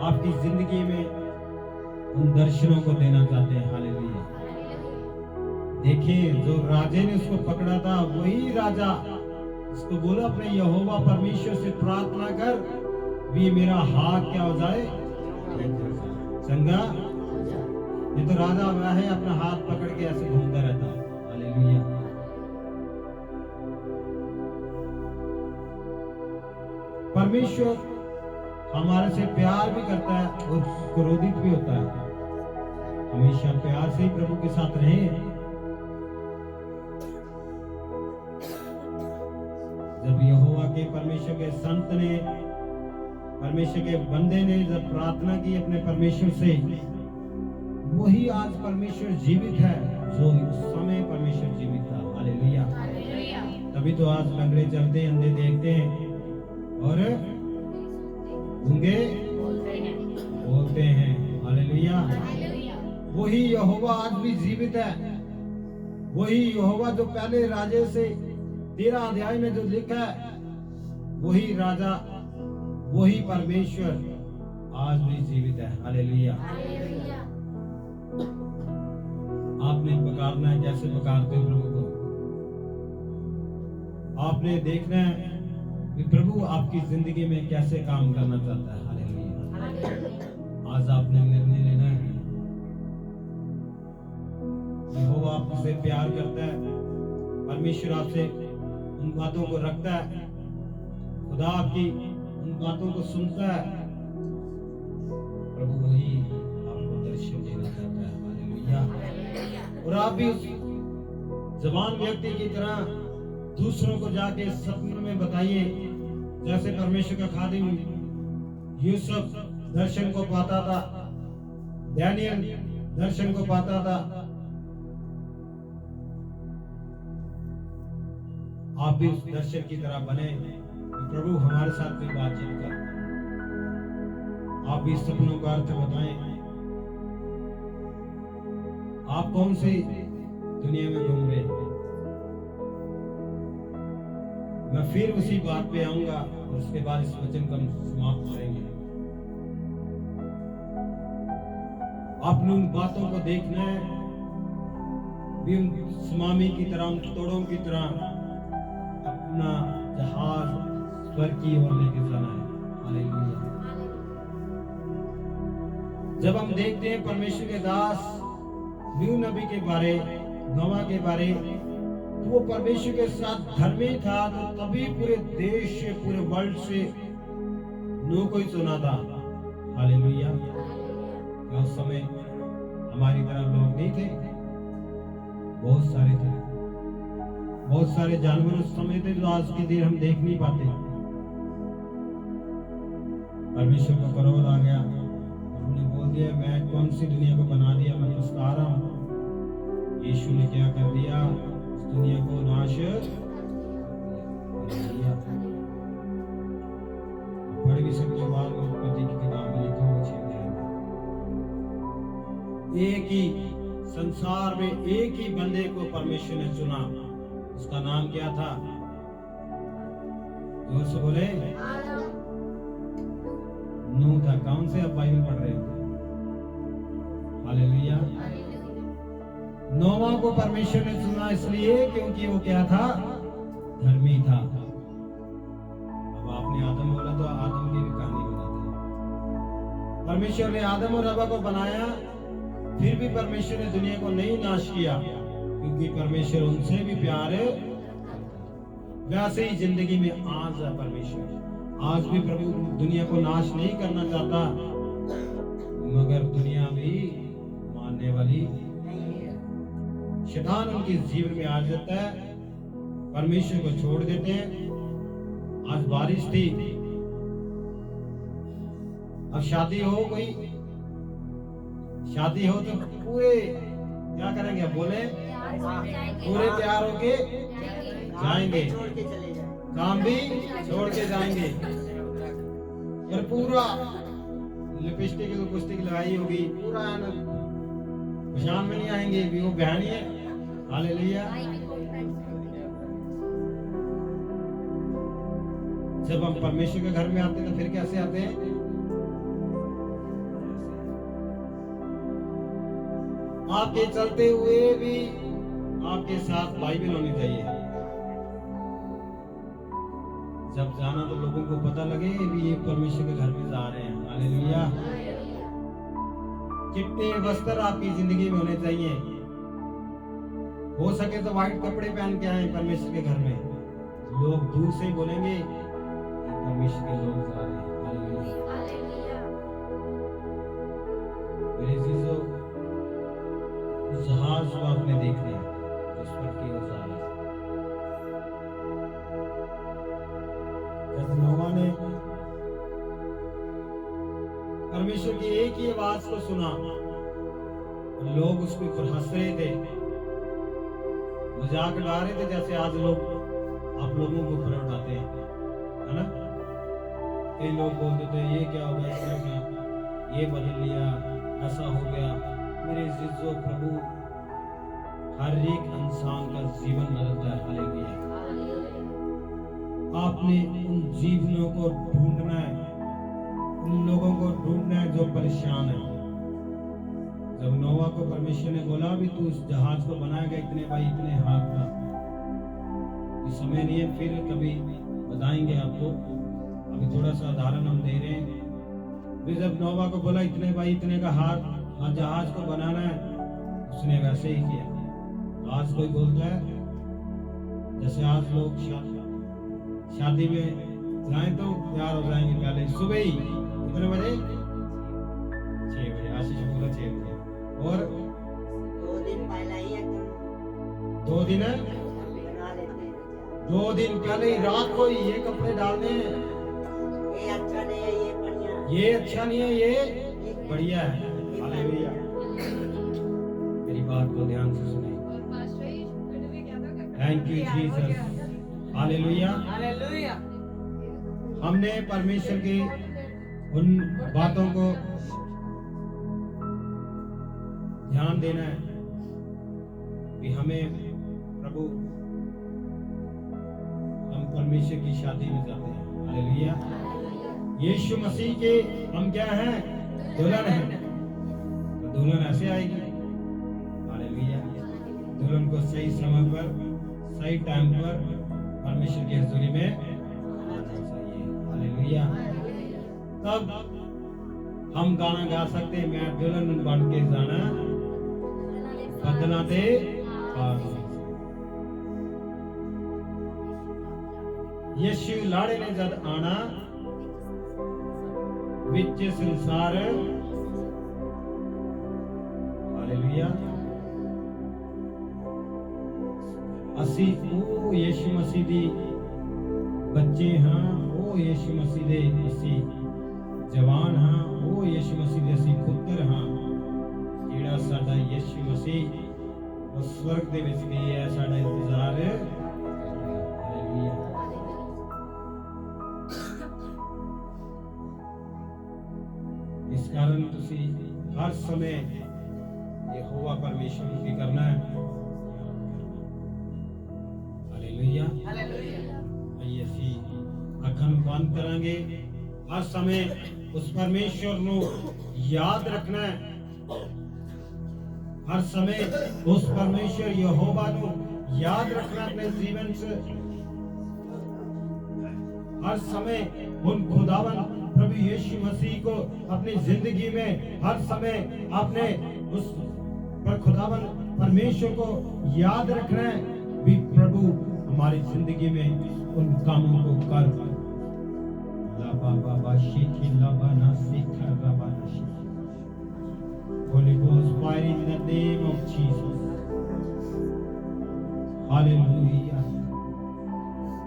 आपकी जिंदगी में उन दर्शनों को देना चाहते हैं। हालेलुया। देखिए, जो राजे ने उसको पकड़ा था वही राजा उसको बोला, अपने यहोवा परमेश्वर से प्रार्थना कर, भी मेरा हाथ क्या हो जाए, चंगा। ये तो राजा वह है, अपना हाथ पकड़ के ऐसे घूमता रहता। हालेलुया। परमेश्वर हमारे से प्यार भी करता है और क्रोधित भी होता है। हमेशा प्यार से ही प्रभु के साथ रहे। जब यहोवा के परमेश्वर के संत ने, परमेश्वर के बंदे ने जब प्रार्थना की अपने परमेश्वर से, वही आज परमेश्वर जीवित है जो उस समय परमेश्वर जीवित था। हालेलुया। तभी तो आज लंगड़े चलते, अंधे देखते हैं और गूंगे बोलते हैं। हालेलुया। वही यहोवा आज भी जीवित है। वही यहोवा जो पहले राजे से 13 अध्याय में जो लिखा है, वही राजा, वही परमेश्वर आज भी जीवित है। हालेलुया। आपने पुकारना है, कैसे पुकारते हो प्रभु को? आपने देखना है कि प्रभु आपकी जिंदगी में कैसे काम करना चाहता है। हालेलुया। आज आपने निर्णय लेना है। यहोवा आपसे प्यार करता है, परमेश्वर आपसे उन बातों को रखता है, खुदा आपकी उन बातों को सुनता है। प्रभु वही आपको दर्शन देना चाहता है। हालेलुया। और आप भी उस जवान व्यक्ति की तरह दूसरों को जाके सपनों में बताइए, जैसे परमेश्वर का खादिम यूसुफ दर्शन को पाता था, डैनियल दर्शन को पाता था। आप भी उस दर्शक की तरह बने कि प्रभु हमारे साथ भी बातचीत कर, आप भी सपनों का अर्थ बताएं। आप कौन सी दुनिया में घूम रहे हैं? मैं फिर उसी बात पे आऊंगा और उसके बाद इस वचन को हम समाप्त करेंगे। अपनी उन बातों को देखना है भी उन सुनामी की तरह, उन तोड़ों की तरह अपना जहाज स्वर्ग की ओर लेके जाना है। हालेलुया। जब हम देखते हैं परमेश्वर के दास नूह नबी के बारे, नोवा के बारे, तो वो परमेश्वर के साथ धर्मी था, तो तभी पूरे देश से, पूरे वर्ल्ड से नूह को ही सुना था। हालेलुया। उस समय हमारी तरह लोग नहीं थे, बहुत सारे थे, बहुत सारे जानवर उस समय थे जो आज के दिन हम देख नहीं पाते। परमेश्वर को क्रोध आ गया, उन्होंने बोल दिया मैं कौन सी दुनिया को बना दिया, मैं पछता रहा हूं। यीशु ने क्या कर दिया, उस दुनिया को नाश कर दिया। पढ़ भी सकते हो, बाद में उत्पत्ति की किताब में लिखा हुआ 6 अध्याय में। एक ही संसार में एक ही बंदे को परमेश्वर ने चुना, उसका नाम क्या था? जोर से बोले, नूह था। कौन से आप बाइबल पढ़ रहे हो? हालेलुया। नोवा को परमेश्वर ने चुना इसलिए क्योंकि वो क्या था? धर्मी था। अब आपने आदम बोला तो आदम की भी कहानी बताते हैं। परमेश्वर ने आदम और हवा को बनाया, फिर भी परमेश्वर ने दुनिया को नहीं नाश किया, क्योंकि परमेश्वर उनसे भी प्यार है। वैसे ही जिंदगी में आज है परमेश्वर, आज भी प्रभु दुनिया को नाश नहीं करना चाहता, मगर दुनिया भी मानने वाली शैतान उनके जीवन में आ जाता है, परमेश्वर को छोड़ देते हैं। आज बारिश थी, अब शादी हो कोई, शादी हो तो पूरे क्या करेंगे? बोले पूरे तैयार होके जाएंगे, काम भी छोड़ के जाएंगे, और पूरा लिपस्टिक पुस्टिक लगाई होगी, पूरा पहचान में नहीं आएंगे भी वो बहन है। हालेलुया। जब हम परमेश्वर के घर में आते हैं तो फिर कैसे आते हैं? आपके चलते हुए भी आपके साथ बाइबल होनी चाहिए। जब जाना तो लोगों को पता लगे भी ये परमेश्वर के घर में जा रहे हैं। हालेलुया। चिट्टे वस्त्र आपकी जिंदगी में होने चाहिए, हो सके तो व्हाइट कपड़े पहन के आए परमेश्वर के घर में, लोग दूर से ही बोलेंगे परमेश्वर के लोग जा रहे हैं। हालेलुया। मेरे जीजो, उस जहाज को आपने देख लिया जिस पर की वो जा रहा है। जब नोवा ने परमेश्वर की एक ही आवाज को सुना, लोग उसके ऊपर हंस रहे थे, मजाक उड़ा रहे थे, जैसे आज लोग आप लोगों को ऊपर उठाते हैं, है ना? कई लोग बोल देते हैं ये क्या हो गया, ये बदल लिया, ऐसा हो गया। मेरे जिज्जो, प्रभु हर एक इंसान का जीवन बदलता है। हालेलुया। आपने उन जीवनों को ढूंढना है, उन लोगों को ढूंढना है जो परेशान है। जब नोवा को परमेश्वर ने बोला भी तू इस जहाज को बनाएगा इतने बाई इतने हाथ का, इस समय नहीं है, फिर कभी बताएंगे आपको, अभी थोड़ा सा उदाहरण हम दे रहे हैं। फिर जब नोवा को बोला इतने बाई इतने का हाथ और जहाज को बनाना है, उसने वैसे ही किया। आज कोई बोलता है, जैसे आज लोग शादी में जाएं तो तैयार हो जाएंगे पहले सुबह ही, कितने बजे? 6 बजे। आशीष बोला 6 बजे। और 2 दिन पहले ही एकदम 2 दिन है, बना लेते हैं। 2 दिन पहले ही रात को ही ये कपड़े डालने हैं, ये अच्छा नहीं है, ये बढ़िया है। ये अच्छा नहीं है, ये बढ़िया है। हालेलुया। मेरी बात को ध्यान से सुनिए। Thank you Jesus. Hallelujah. Hallelujah. हमने परमेश्वर की उन बातों को ध्यान देना है कि हमें प्रभु, हम परमेश्वर की शादी में जाते हैं। हालेलुया। यीशु मसीह के हम क्या हैं? दुल्हन हैं। तो दुल्हन ऐसे आएगी। हालेलुया। दुल्हन को सही समय पर, सही टाइम पर परमेश्वर की हजूरी में आना चाहिए। हालेलुया। तब हम गाना गा सकते हैं, मैं दुल्हन बन के जाना बदना दे यीशु लाड़े ने जद आना विच संसार। हालेलुया। असी ओ यीशु मसीह दी बच्चे हाँ, ओ यीशु मसीह दे असी जवान हाँ, ओ यीशु मसीह दे असी पुत्र हाँ। ਜਿਹੜਾ ਸਾਡਾ ਯਿਸੂ ਮਸੀਹ ਉਹ स्वर्ग ਦੇ ਵਿੱਚ ਵੀ ਹੈ, ਸਾਡਾ ਇੰਤਜ਼ਾਰ। ਹਾਲੇਲੂਇਆ। इस कारण ਤੁਸੀਂ हर समय यहोवा परमेश्वर ਨੂੰ ਕੀ करना है? हालेलुया। हालेलुया। आइए ਅਸੀਂ ਅੱਖਾਂ ਨੂੰ ਬੰਦ ਕਰਾਂਗੇ। हर समय उस परमेश्वर ਨੂੰ याद रखना है। हर समय उस परमेश्वर यहोवा को याद रखना अपने जीवन से। हर समय उन खुदावन प्रभु यीशु मसीह को अपनी जिंदगी में हर समय अपने उस पर खुदावन परमेश्वर को याद रखना है भी प्रभु हमारी जिंदगी में उन कामों को कर। लाबा बाबा शीखी लाबा ना सीखा रबा ना शीखा। Holy Ghost fire in the name of Jesus. Hallelujah.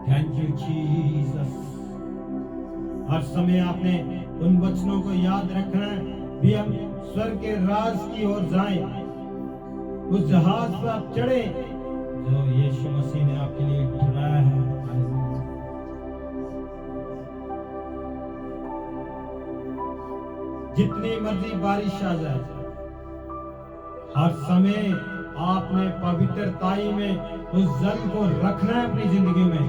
Thank you Jesus. हर समय आपने उन वचनों को याद रखना है भी हम स्वर्ग के राज की ओर जाएं। उस जहाज पर आप चढ़े जो यीशु मसीह ने आपके लिए ठहराया है। जितनी मर्जी बारिश आ जाए, हर समय आपने पवित्रताई में उस जल को रखना है अपनी जिंदगी में।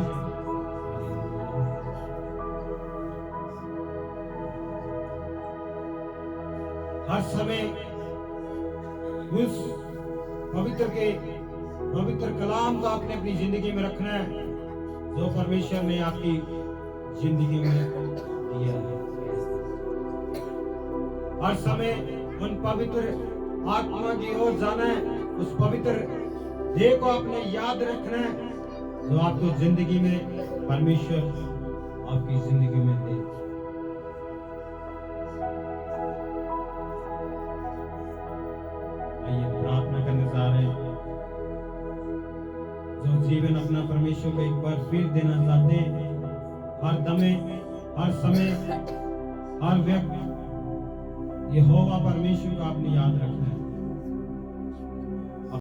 हर समय उस पवित्र कलाम को आपने अपनी जिंदगी में रखना है जो परमेश्वर ने आपकी जिंदगी में दिया है। हर समय उन पवित्र आत्मा की ओर जाना है। उस पवित्र देह को आपने याद रखना है जो आपको जिंदगी में परमेश्वर आपकी जिंदगी में दे। आइए प्रार्थना करने जा रहे हैं। जो जीवन अपना परमेश्वर को एक बार फिर देना चाहते हैं, हर दमे, हर समय, हर व्यक्ति यहोवा परमेश्वर को आपने याद रखना है।